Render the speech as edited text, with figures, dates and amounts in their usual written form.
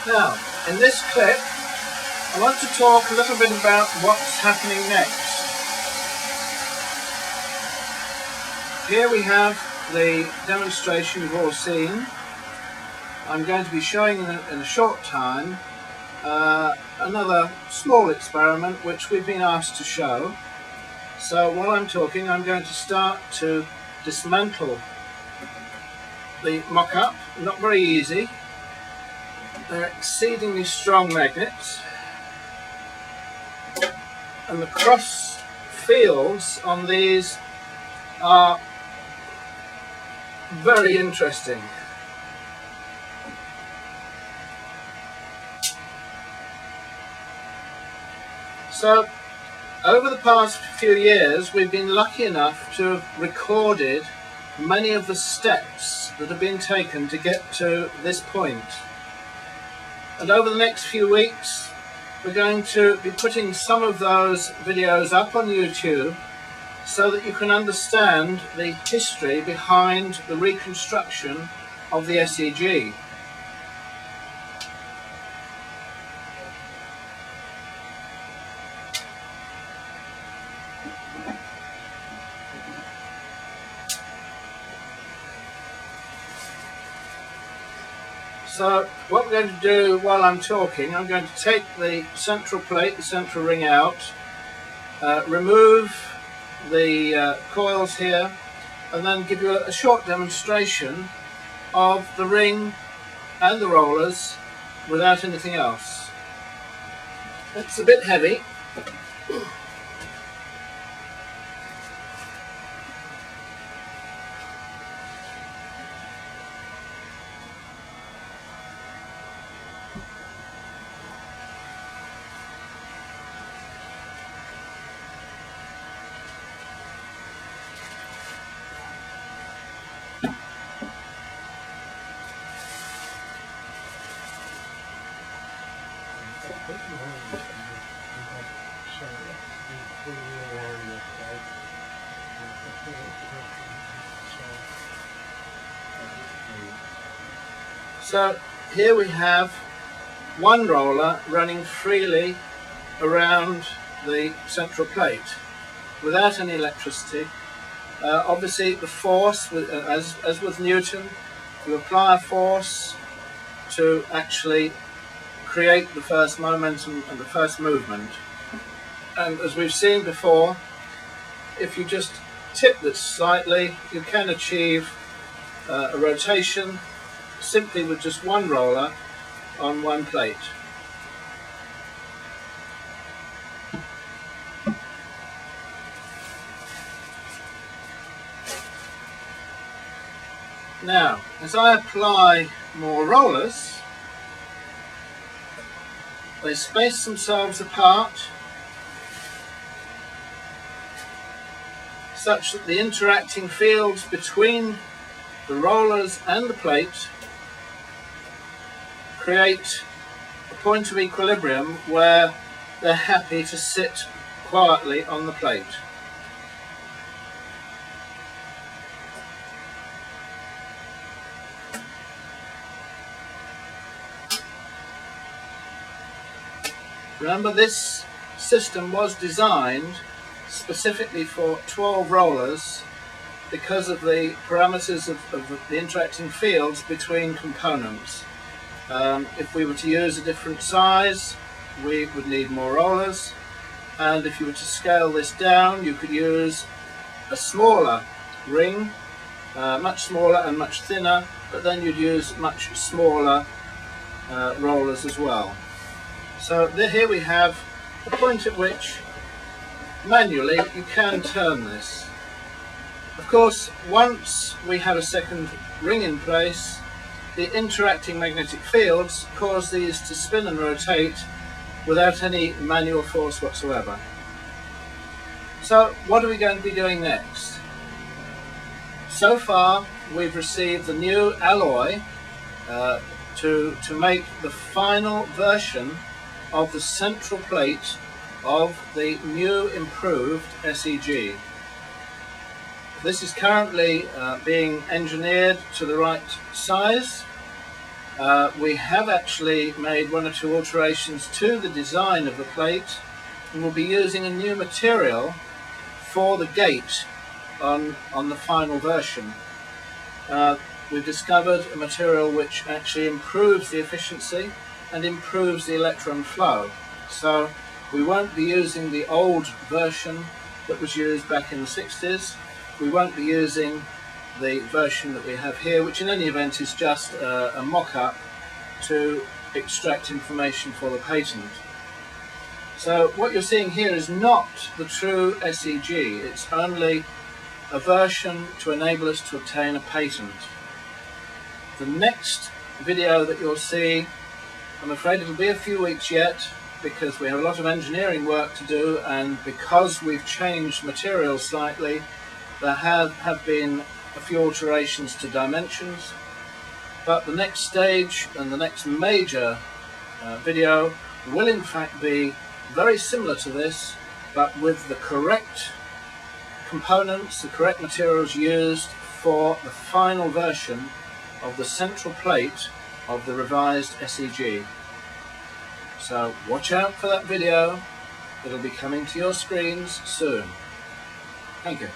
Now, in this clip, I want to talk a little bit about what's happening next. Here we have the demonstration you've all seen. I'm going to be showing in a short time another small experiment which we've been asked to show. So while I'm talking, I'm going to start to dismantle the mock-up. Not very easy. They're exceedingly strong magnets, and the cross fields on these are very interesting. So over the past few years we've been lucky enough to have recorded many of the steps that have been taken to get to this point. And over the next few weeks we're going to be putting some of those videos up on YouTube so that you can understand the history behind the reconstruction of the SEG. So what we're going to do while I'm talking, I'm going to take the central plate, the central ring out, remove the coils here, and then give you a short demonstration of the ring and the rollers without anything else. It's a bit heavy. So here we have one roller running freely around the central plate without any electricity. Obviously the force, as with Newton, you apply a force to actually create the first momentum and the first movement. And as we've seen before, if you just tip this slightly, you can achieve a rotation simply with just one roller on one plate. Now, as I apply more rollers, they space themselves apart such that the interacting fields between the rollers and the plate create a point of equilibrium where they're happy to sit quietly on the plate. Remember, this system was designed specifically for 12 rollers because of the parameters of the interacting fields between components. If we were to use a different size, we would need more rollers, and if you were to scale this down, you could use a smaller ring, much smaller and much thinner, but then you'd use much smaller rollers as well. So here we have the point at which manually you can turn this. Of course, once we have a second ring in place, the interacting magnetic fields cause these to spin and rotate without any manual force whatsoever. So what are we going to be doing next? So far we've received the new alloy to make the final version of the central plate of the new improved SEG. This is currently being engineered to the right size, We have actually made one or two alterations to the design of the plate, and we'll be using a new material for the gate on the final version. We've discovered a material which actually improves the efficiency and improves the electron flow. So we won't be using the old version that was used back in the 60s. We won't be using the version that we have here, which in any event is just a mock-up to extract information for the patent. So what you're seeing here is not the true SEG. It's only a version to enable us to obtain a patent. The next video that you'll see, I'm afraid it'll be a few weeks yet, because we have a lot of engineering work to do, and because we've changed material slightly, there have been a few alterations to dimensions. But the next stage and the next major video will in fact be very similar to this, but with the correct components, the correct materials used for the final version of the central plate of the revised SEG. So watch out for that video. It'll be coming to your screens soon. Thank you.